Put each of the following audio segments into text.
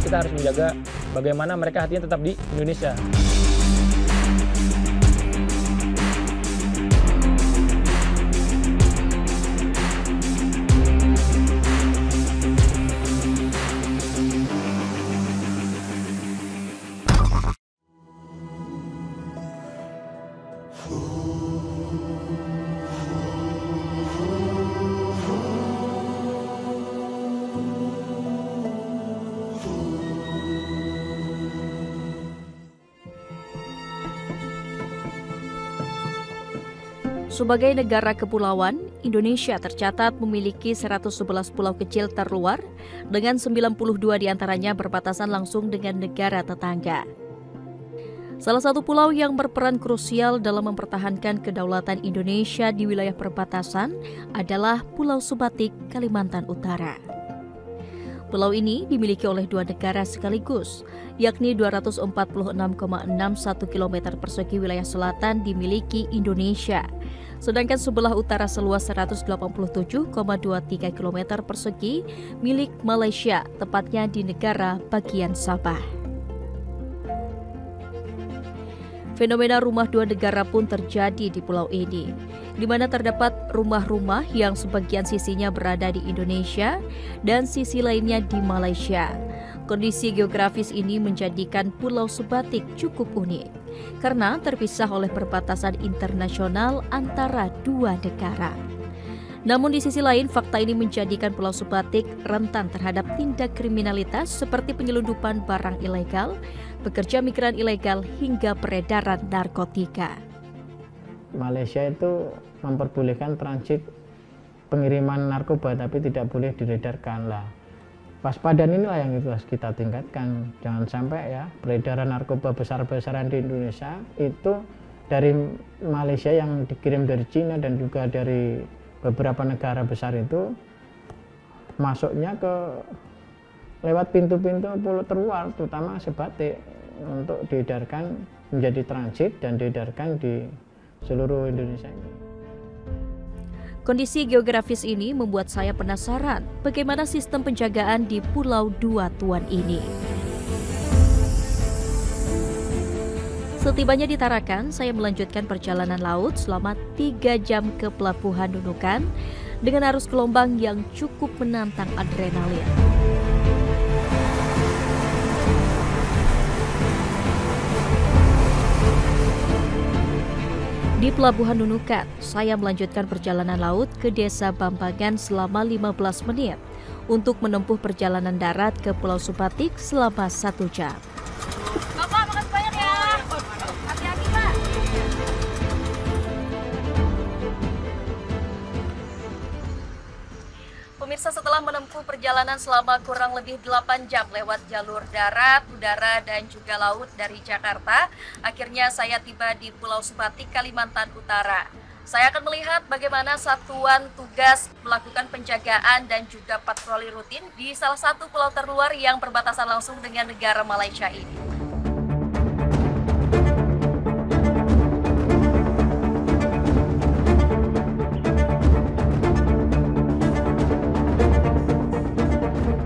kita harus menjaga bagaimana mereka hatinya tetap di Indonesia. Sebagai negara kepulauan, Indonesia tercatat memiliki 111 pulau kecil terluar dengan 92 diantaranya berbatasan langsung dengan negara tetangga. Salah satu pulau yang berperan krusial dalam mempertahankan kedaulatan Indonesia di wilayah perbatasan adalah Pulau Sebatik, Kalimantan Utara. Pulau ini dimiliki oleh dua negara sekaligus, yakni 246,61 km persegi wilayah selatan dimiliki Indonesia, sedangkan sebelah utara seluas 187,23 km persegi milik Malaysia, tepatnya di negara bagian Sabah. Fenomena rumah dua negara pun terjadi di pulau ini, di mana terdapat rumah-rumah yang sebagian sisinya berada di Indonesia dan sisi lainnya di Malaysia. Kondisi geografis ini menjadikan Pulau Sebatik cukup unik, karena terpisah oleh perbatasan internasional antara dua negara. Namun di sisi lain, fakta ini menjadikan Pulau Sebatik rentan terhadap tindak kriminalitas seperti penyelundupan barang ilegal, pekerja migran ilegal, hingga peredaran narkotika. Malaysia itu memperbolehkan transit pengiriman narkoba, tapi tidak boleh diredarkan lah. Waspadaan inilah yang harus kita tingkatkan. Jangan sampai ya peredaran narkoba besar-besaran di Indonesia itu dari Malaysia yang dikirim dari Cina dan juga dari beberapa negara besar itu masuknya ke lewat pintu-pintu pulau terluar, terutama Sebatik, untuk diedarkan menjadi transit dan diedarkan di seluruh Indonesia ini. Kondisi geografis ini membuat saya penasaran bagaimana sistem penjagaan di Pulau Dua Tuan ini. Setibanya di Tarakan, saya melanjutkan perjalanan laut selama 3 jam ke Pelabuhan Nunukan dengan arus gelombang yang cukup menantang adrenalin. Di Pelabuhan Nunukan, saya melanjutkan perjalanan laut ke Desa Bambangan selama 15 menit untuk menempuh perjalanan darat ke Pulau Sebatik selama 1 jam. Bapak, makasih banyak ya. Hati-hati, Pak. Pemirsa, setelah menempuh perjalanan selama kurang lebih 8 jam lewat jalur darat, udara, dan juga laut dari Jakarta, akhirnya saya tiba di Pulau Sebatik, Kalimantan Utara. Saya akan melihat bagaimana satuan tugas melakukan penjagaan dan juga patroli rutin di salah satu pulau terluar yang berbatasan langsung dengan negara Malaysia ini.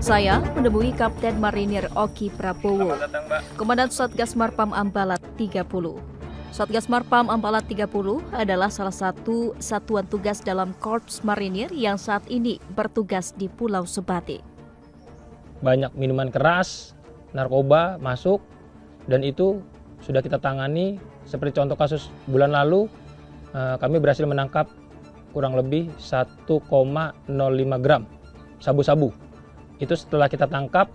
Saya menemui Kapten Marinir Oki Prabowo, Komandan Satgas Marpam Ambalat 30. Satgas Marpam Ambalat 30 adalah salah satu satuan tugas dalam Korps Marinir yang saat ini bertugas di Pulau Sebatik. Banyak minuman keras, narkoba masuk, dan itu sudah kita tangani. Seperti contoh kasus bulan lalu, kami berhasil menangkap kurang lebih 1,05 gram sabu-sabu. Itu setelah kita tangkap,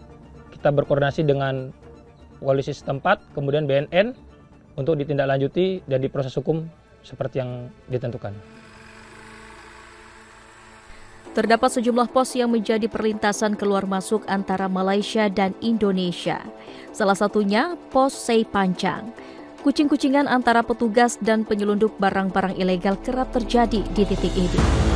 kita berkoordinasi dengan polisi setempat, kemudian BNN untuk ditindaklanjuti dan diproses hukum seperti yang ditentukan. Terdapat sejumlah pos yang menjadi perlintasan keluar masuk antara Malaysia dan Indonesia. Salah satunya pos Sei Pancang. Kucing-kucingan antara petugas dan penyelundup barang-barang ilegal kerap terjadi di titik ini.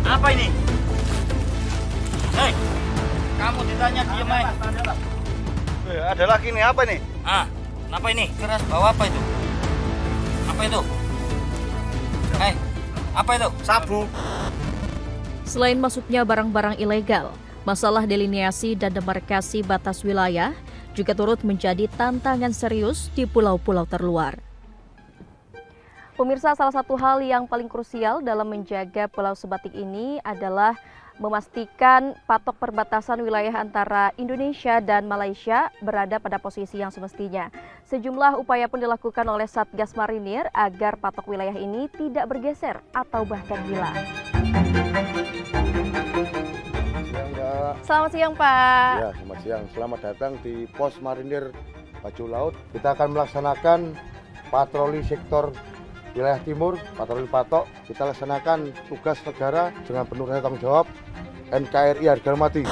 Apa ini? Hei, kamu Kitanya diem aja. Ada lagi nih, apa nih? Kenapa ini? Keras bawa apa itu? Apa itu? Apa itu? Sabu. Selain masuknya barang-barang ilegal, masalah delineasi dan demarkasi batas wilayah juga turut menjadi tantangan serius di pulau-pulau terluar. Pemirsa, salah satu hal yang paling krusial dalam menjaga Pulau Sebatik ini adalah memastikan patok perbatasan wilayah antara Indonesia dan Malaysia berada pada posisi yang semestinya. Sejumlah upaya pun dilakukan oleh Satgas Marinir agar patok wilayah ini tidak bergeser atau bahkan hilang. Selamat siang, Pak. Ya, selamat siang. Selamat datang di Pos Marinir Bajul Laut. Kita akan melaksanakan patroli sektor wilayah timur, patroli patok. Kita laksanakan tugas negara dengan penuh rasa tanggung jawab, NKRI harga mati.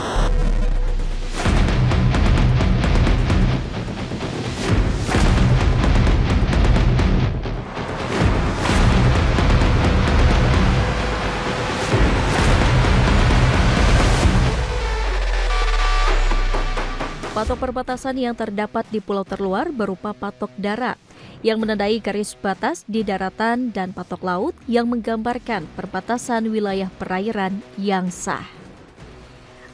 Patok perbatasan yang terdapat di pulau terluar berupa patok darat yang menandai garis batas di daratan dan patok laut yang menggambarkan perbatasan wilayah perairan yang sah.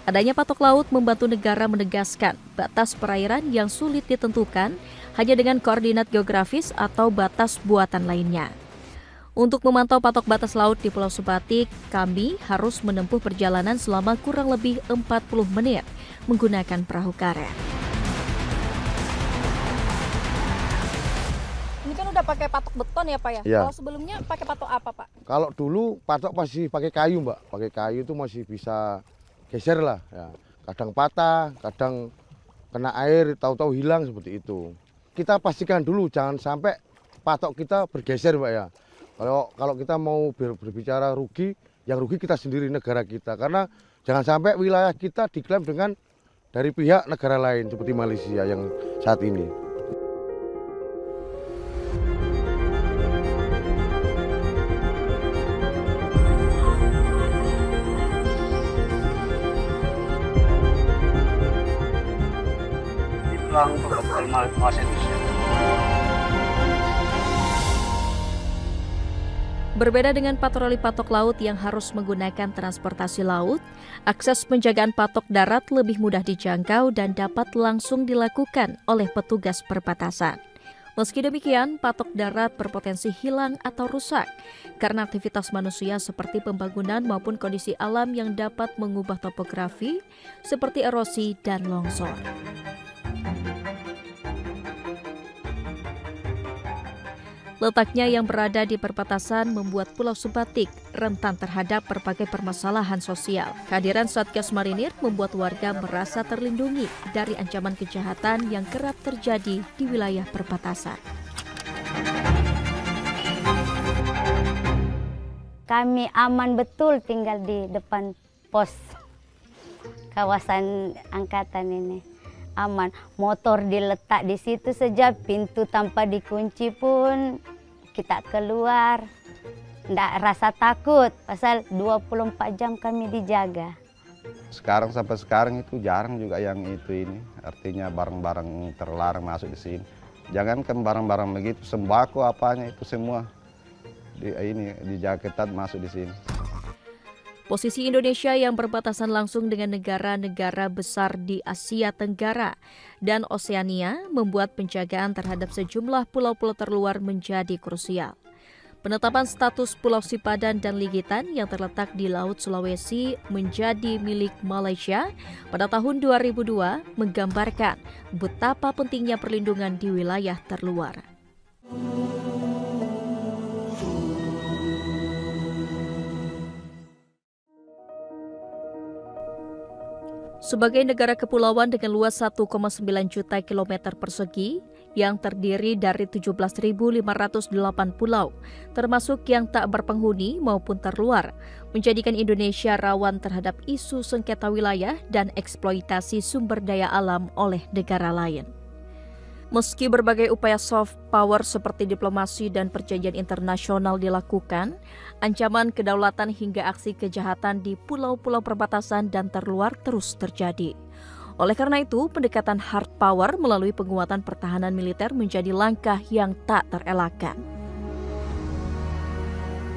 Adanya patok laut membantu negara menegaskan batas perairan yang sulit ditentukan hanya dengan koordinat geografis atau batas buatan lainnya. Untuk memantau patok batas laut di Pulau Sebatik, kami harus menempuh perjalanan selama kurang lebih 40 menit menggunakan perahu karet. Ini kan udah pakai patok beton ya, Pak ya? Ya. Kalau sebelumnya pakai patok apa, Pak? Kalau dulu patok masih pakai kayu, Mbak. Pakai kayu itu masih bisa geser lah. Ya. Kadang patah, kadang kena air, tahu-tahu hilang seperti itu. Kita pastikan dulu jangan sampai patok kita bergeser, Mbak ya. Kalau kita mau berbicara rugi, yang rugi kita sendiri, negara kita. Karena jangan sampai wilayah kita diklaim dengan dari pihak negara lain seperti Malaysia yang saat ini. Itulah untuk Malaysia. Berbeda dengan patroli patok laut yang harus menggunakan transportasi laut, akses penjagaan patok darat lebih mudah dijangkau dan dapat langsung dilakukan oleh petugas perbatasan. Meski demikian, patok darat berpotensi hilang atau rusak karena aktivitas manusia seperti pembangunan maupun kondisi alam yang dapat mengubah topografi seperti erosi dan longsor. Letaknya yang berada di perbatasan membuat Pulau Sebatik rentan terhadap berbagai permasalahan sosial. Kehadiran Satgas Marinir membuat warga merasa terlindungi dari ancaman kejahatan yang kerap terjadi di wilayah perbatasan. Kami aman betul tinggal di depan pos kawasan angkatan ini. Aman, motor diletak di situ saja, pintu tanpa dikunci pun kita keluar. Nggak rasa takut, pasal 24 jam kami dijaga. Sekarang sampai sekarang itu jarang juga yang itu ini, artinya barang-barang terlarang masuk di sini. Jangankan barang-barang begitu, sembako apanya itu semua dijaga ketat masuk di sini. Posisi Indonesia yang berbatasan langsung dengan negara-negara besar di Asia Tenggara dan Oseania membuat penjagaan terhadap sejumlah pulau-pulau terluar menjadi krusial. Penetapan status Pulau Sipadan dan Ligitan yang terletak di Laut Sulawesi menjadi milik Malaysia pada tahun 2002 menggambarkan betapa pentingnya perlindungan di wilayah terluar. Sebagai negara kepulauan dengan luas 1,9 juta kilometer persegi yang terdiri dari 17.508 pulau, termasuk yang tak berpenghuni maupun terluar, menjadikan Indonesia rawan terhadap isu sengketa wilayah dan eksploitasi sumber daya alam oleh negara lain. Meski berbagai upaya soft power seperti diplomasi dan perjanjian internasional dilakukan, ancaman kedaulatan hingga aksi kejahatan di pulau-pulau perbatasan dan terluar terus terjadi. Oleh karena itu, pendekatan hard power melalui penguatan pertahanan militer menjadi langkah yang tak terelakkan.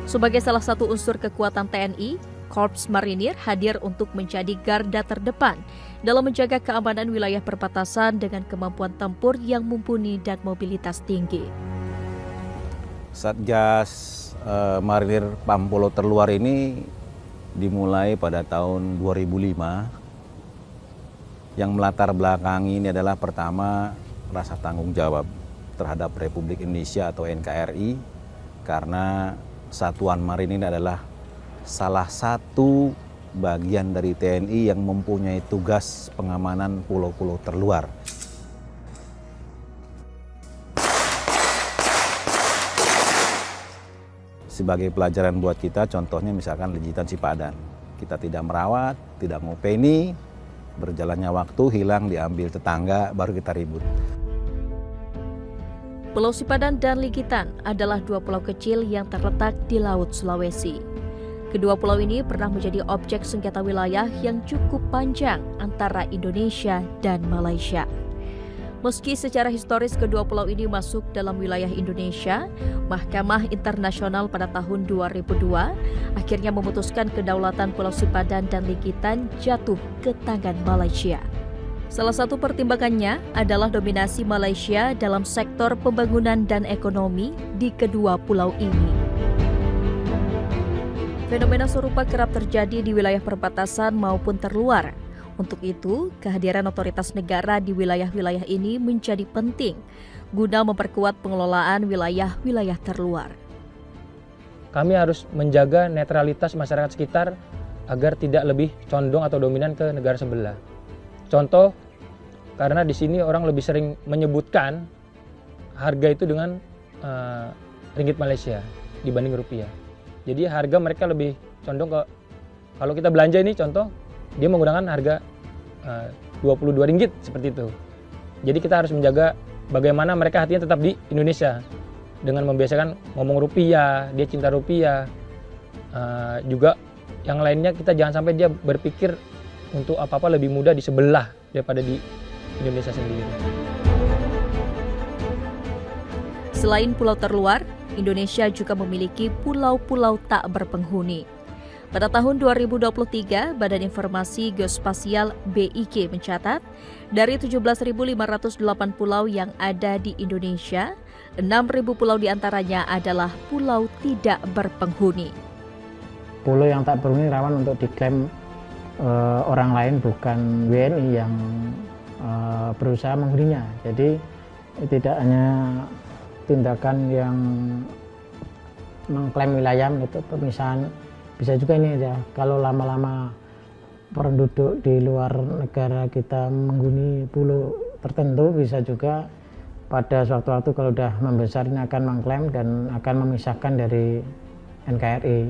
Sebagai salah satu unsur kekuatan TNI, Korps Marinir hadir untuk menjadi garda terdepan dalam menjaga keamanan wilayah perbatasan dengan kemampuan tempur yang mumpuni dan mobilitas tinggi. Satgas Marinir Pulau Terluar ini dimulai pada tahun 2005. Yang melatar belakangi ini adalah pertama rasa tanggung jawab terhadap Republik Indonesia atau NKRI, karena Satuan Marin ini adalah salah satu bagian dari TNI yang mempunyai tugas pengamanan pulau-pulau terluar. Sebagai pelajaran buat kita, contohnya misalkan Legitan Sipadan. Kita tidak merawat, tidak ngopeni, berjalannya waktu hilang, diambil tetangga, baru kita ribut. Pulau Sipadan dan Ligitan adalah dua pulau kecil yang terletak di Laut Sulawesi. Kedua pulau ini pernah menjadi objek sengketa wilayah yang cukup panjang antara Indonesia dan Malaysia. Meski secara historis kedua pulau ini masuk dalam wilayah Indonesia, Mahkamah Internasional pada tahun 2002 akhirnya memutuskan kedaulatan Pulau Sipadan dan Ligitan jatuh ke tangan Malaysia. Salah satu pertimbangannya adalah dominasi Malaysia dalam sektor pembangunan dan ekonomi di kedua pulau ini. Fenomena serupa kerap terjadi di wilayah perbatasan maupun terluar. Untuk itu, kehadiran otoritas negara di wilayah-wilayah ini menjadi penting guna memperkuat pengelolaan wilayah-wilayah terluar. Kami harus menjaga netralitas masyarakat sekitar agar tidak lebih condong atau dominan ke negara sebelah. Contoh, karena di sini orang lebih sering menyebutkan harga itu dengan ringgit Malaysia dibanding rupiah. Jadi harga mereka lebih condong ke, kalau kita belanja ini contoh, dia menggunakan harga 22 ringgit seperti itu. Jadi kita harus menjaga bagaimana mereka hatinya tetap di Indonesia dengan membiasakan ngomong rupiah, dia cinta rupiah. Juga yang lainnya kita jangan sampai dia berpikir untuk apa-apa lebih mudah di sebelah daripada di Indonesia sendiri. Selain pulau terluar, Indonesia juga memiliki pulau-pulau tak berpenghuni. Pada tahun 2023, Badan Informasi Geospasial BIG mencatat, dari 17.508 pulau yang ada di Indonesia, 6.000 pulau diantaranya adalah pulau tidak berpenghuni. Pulau yang tak berpenghuni rawan untuk diklaim orang lain, bukan WNI yang berusaha menghuninya. Jadi tidak hanya tindakan yang mengklaim wilayah itu pemisahan. Bisa juga ini ya, kalau lama-lama penduduk di luar negara kita menghuni pulau tertentu, bisa juga pada suatu waktu kalau sudah membesar ini akan mengklaim dan akan memisahkan dari NKRI.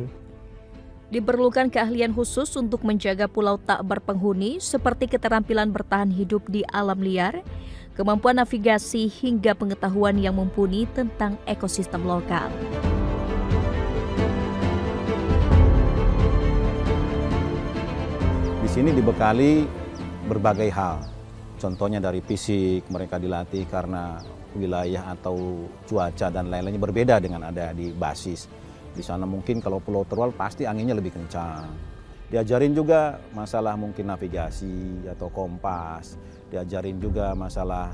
Diperlukan keahlian khusus untuk menjaga pulau tak berpenghuni seperti keterampilan bertahan hidup di alam liar, kemampuan navigasi hingga pengetahuan yang mumpuni tentang ekosistem lokal. Di sini dibekali berbagai hal, contohnya dari fisik, mereka dilatih karena wilayah atau cuaca dan lain-lainnya berbeda dengan ada di basis. Di sana mungkin kalau pulau terluar pasti anginnya lebih kencang. Diajarin juga masalah mungkin navigasi atau kompas, diajarin juga masalah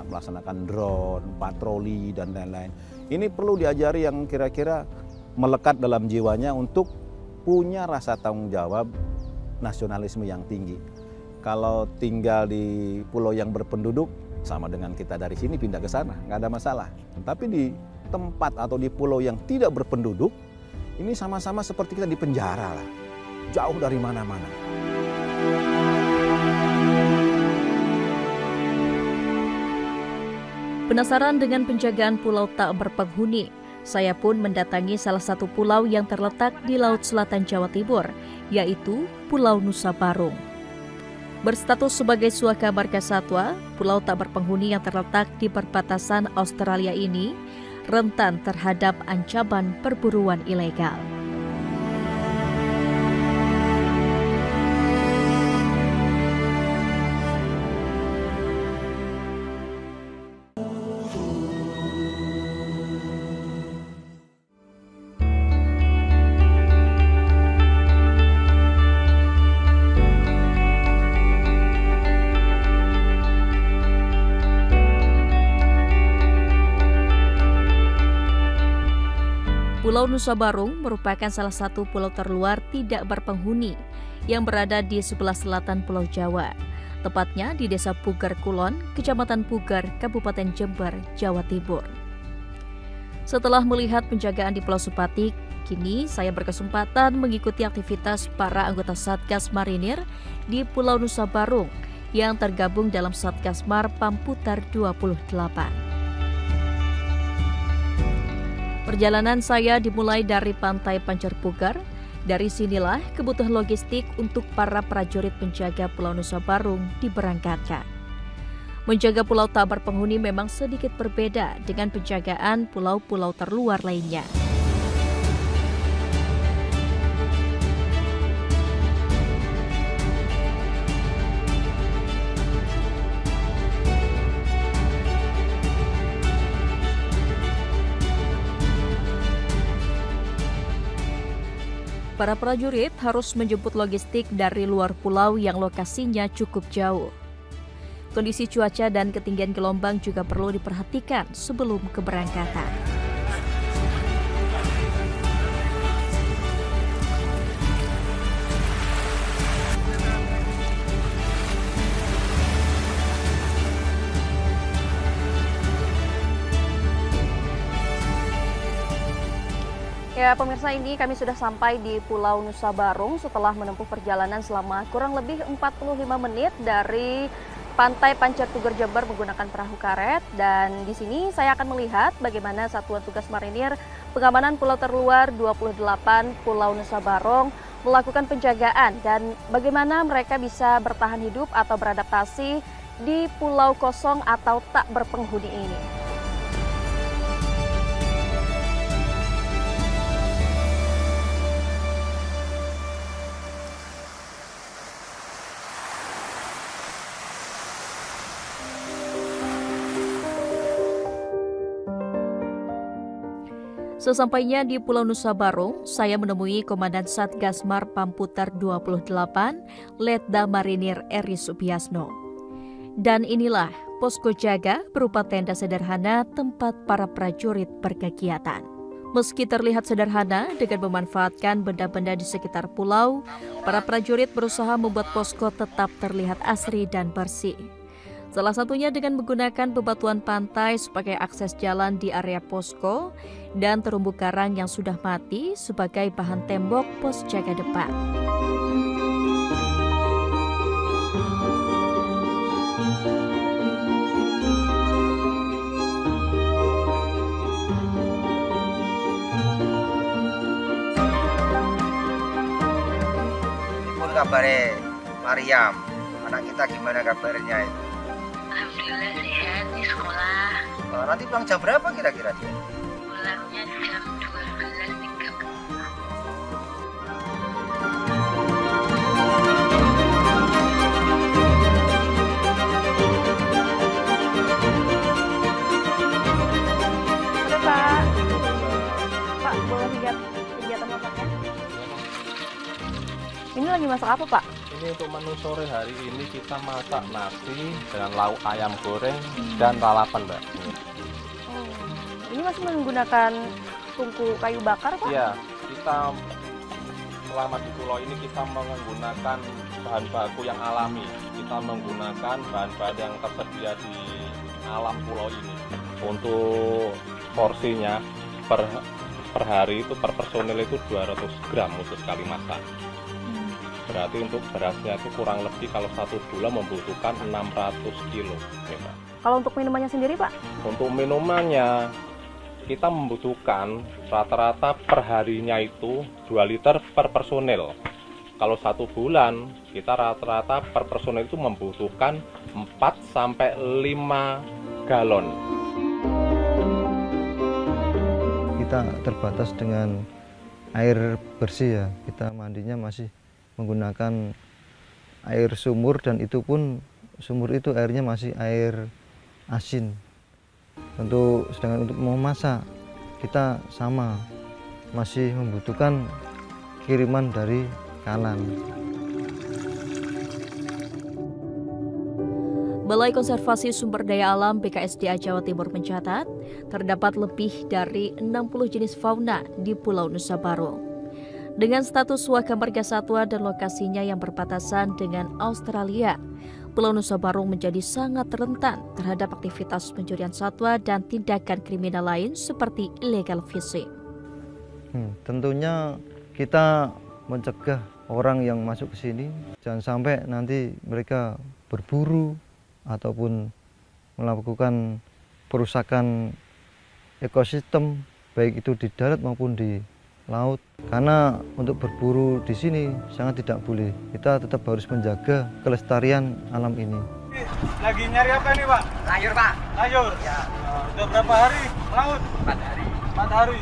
melaksanakan drone, patroli dan lain-lain. Ini perlu diajari yang kira-kira melekat dalam jiwanya untuk punya rasa tanggung jawab nasionalisme yang tinggi. Kalau tinggal di pulau yang berpenduduk, sama dengan kita dari sini pindah ke sana, nggak ada masalah. Tapi di tempat atau di pulau yang tidak berpenduduk, ini sama-sama seperti kita di penjara lah, jauh dari mana-mana. Penasaran dengan penjagaan pulau tak berpenghuni? Saya pun mendatangi salah satu pulau yang terletak di Laut Selatan Jawa Timur, yaitu Pulau Nusa Barung. Berstatus sebagai suaka marga satwa, pulau tak berpenghuni yang terletak di perbatasan Australia ini rentan terhadap ancaman perburuan ilegal. Pulau Nusa Barung merupakan salah satu pulau terluar tidak berpenghuni yang berada di sebelah selatan Pulau Jawa, tepatnya di Desa Pugar Kulon, Kecamatan Pugar, Kabupaten Jember, Jawa Timur. Setelah melihat penjagaan di Pulau Sepatik, kini saya berkesempatan mengikuti aktivitas para anggota Satgas Marinir di Pulau Nusa Barung yang tergabung dalam Satgas Mar Pamputar 28. Perjalanan saya dimulai dari Pantai Pancar Pugar. Dari sinilah kebutuhan logistik untuk para prajurit penjaga Pulau Nusa Barung diberangkatkan. Menjaga pulau tak berpenghuni memang sedikit berbeda dengan penjagaan pulau-pulau terluar lainnya. Para prajurit harus menjemput logistik dari luar pulau yang lokasinya cukup jauh. Kondisi cuaca dan ketinggian gelombang juga perlu diperhatikan sebelum keberangkatan. Ya, pemirsa, ini kami sudah sampai di Pulau Nusa Barung setelah menempuh perjalanan selama kurang lebih 45 menit dari Pantai Pancar Pugar Jember menggunakan perahu karet. Dan di sini saya akan melihat bagaimana Satuan Tugas Marinir Pengamanan Pulau Terluar 28 Pulau Nusa Barung melakukan penjagaan dan bagaimana mereka bisa bertahan hidup atau beradaptasi di pulau kosong atau tak berpenghuni ini. Sesampainya di Pulau Nusa Barung, saya menemui Komandan Satgas Mar Pamputar 28, Letda Marinir Eri Subiasno. Dan inilah posko jaga berupa tenda sederhana tempat para prajurit berkegiatan. Meski terlihat sederhana dengan memanfaatkan benda-benda di sekitar pulau, para prajurit berusaha membuat posko tetap terlihat asri dan bersih. Salah satunya dengan menggunakan bebatuan pantai sebagai akses jalan di area posko dan terumbu karang yang sudah mati sebagai bahan tembok pos jaga depan. Pun kabarnya Mariam, anak kita gimana kabarnya itu? Alhamdulillah sehat di sekolah. Oh, nanti pulang jam berapa kira-kira dia? Pulangnya jam 12.30. Halo Pak. Pak, boleh lihat kegiatan masaknya? Ini lagi masak apa Pak? Ini untuk menu sore hari ini kita masak nasi dengan lauk ayam goreng dan lalapan, Mbak. Oh, ini masih menggunakan tungku kayu bakar, Pak? Iya, kita selama di pulau ini kita menggunakan bahan baku yang alami. Kita menggunakan bahan-bahan yang tersedia di alam pulau ini. Untuk porsinya per hari itu per personil itu 200 gram untuk sekali masak. Berarti untuk berasnya itu kurang lebih kalau 1 bulan membutuhkan 600 kilo. Ya, Pak. Kalau untuk minumannya sendiri, Pak? Untuk minumannya kita membutuhkan rata-rata per harinya itu 2 liter per personil. Kalau 1 bulan kita rata-rata per personil itu membutuhkan 4-5 galon. Kita terbatas dengan air bersih ya. Kita mandinya masih menggunakan air sumur dan itu pun sumur itu airnya masih air asin. Sedangkan untuk memasak kita sama masih membutuhkan kiriman dari kanan. Balai Konservasi Sumber Daya Alam BKSDA Jawa Timur mencatat terdapat lebih dari 60 jenis fauna di Pulau Nusa Barung. Dengan status Waka Marga Satwa dan lokasinya yang berbatasan dengan Australia, Pulau Nusa Barung menjadi sangat rentan terhadap aktivitas pencurian satwa dan tindakan kriminal lain seperti illegal fishing. Tentunya kita mencegah orang yang masuk ke sini, jangan sampai nanti mereka berburu ataupun melakukan perusakan ekosistem, baik itu di darat maupun di laut. Karena untuk berburu di sini sangat tidak boleh. Kita tetap harus menjaga kelestarian alam ini. Lagi nyari apa nih, Pak? Layur, Pak. Layur? Ya. Udah berapa hari laut? 4 hari. 4 hari.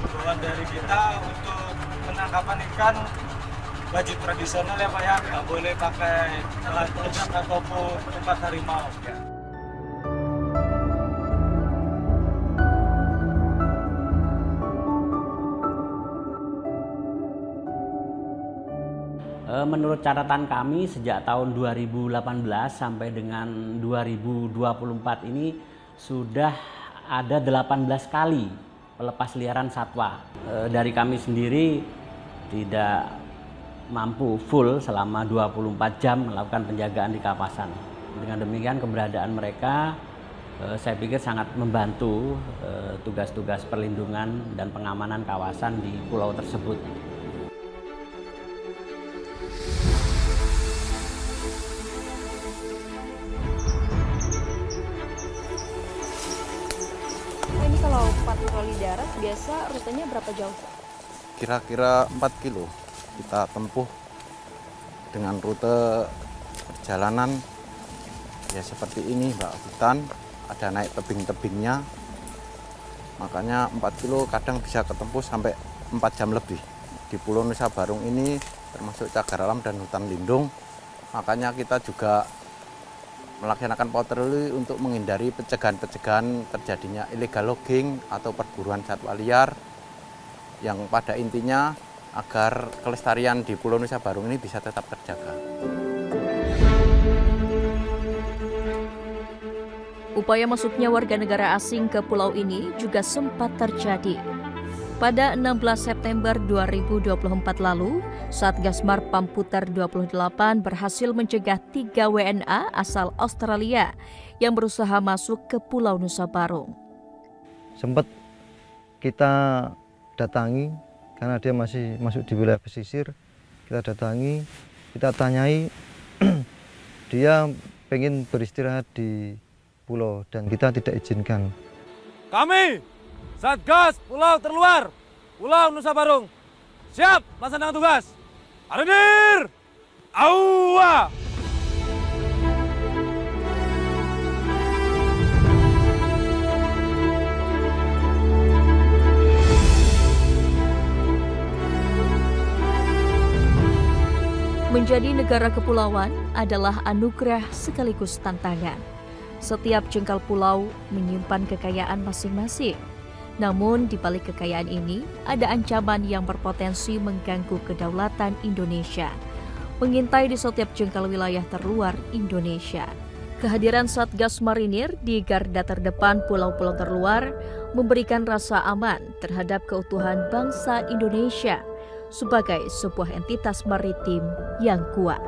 Tujuan dari kita untuk penangkapan ikan wajib tradisional ya, Pak ya. Nggak boleh pakai alat berat ataupun tempat harimau. Ya. Menurut catatan kami sejak tahun 2018 sampai dengan 2024 ini sudah ada 18 kali pelepas liaran satwa. Dari kami sendiri tidak mampu full selama 24 jam melakukan penjagaan di kawasan. Dengan demikian keberadaan mereka saya pikir sangat membantu tugas-tugas perlindungan dan pengamanan kawasan di pulau tersebut. Ini kalau patroli darat biasa rutenya berapa jauh? Kira-kira 4 kilo kita tempuh dengan rute perjalanan ya seperti ini, Mbak. Hutan, ada naik tebing-tebingnya, makanya 4 kilo kadang bisa ketempuh sampai 4 jam lebih. Di Pulau Nusa Barung ini termasuk cagar alam dan hutan lindung, makanya kita juga melaksanakan patroli untuk menghindari pencegahan-pencegahan terjadinya illegal logging atau perburuan satwa liar yang pada intinya agar kelestarian di Pulau Nusa Barung ini bisa tetap terjaga. Upaya masuknya warga negara asing ke pulau ini juga sempat terjadi. Pada 16 September 2024 lalu, Satgas Mar Pamputer 28 berhasil mencegah 3 WNA asal Australia yang berusaha masuk ke Pulau Nusa Barung. Sempat kita datangi, karena dia masih masuk di wilayah pesisir, kita datangi, kita tanyai, dia pengen beristirahat di pulau dan kita tidak izinkan. Kami Satgas Pulau Terluar, Pulau Nusa Barung, siap melaksanakan tugas. Hadir! Aua! Menjadi negara kepulauan adalah anugerah sekaligus tantangan. Setiap jengkal pulau menyimpan kekayaan masing-masing. Namun di balik kekayaan ini ada ancaman yang berpotensi mengganggu kedaulatan Indonesia, mengintai di setiap jengkal wilayah terluar Indonesia. Kehadiran Satgas Marinir di garda terdepan pulau-pulau terluar memberikan rasa aman terhadap keutuhan bangsa Indonesia sebagai sebuah entitas maritim yang kuat.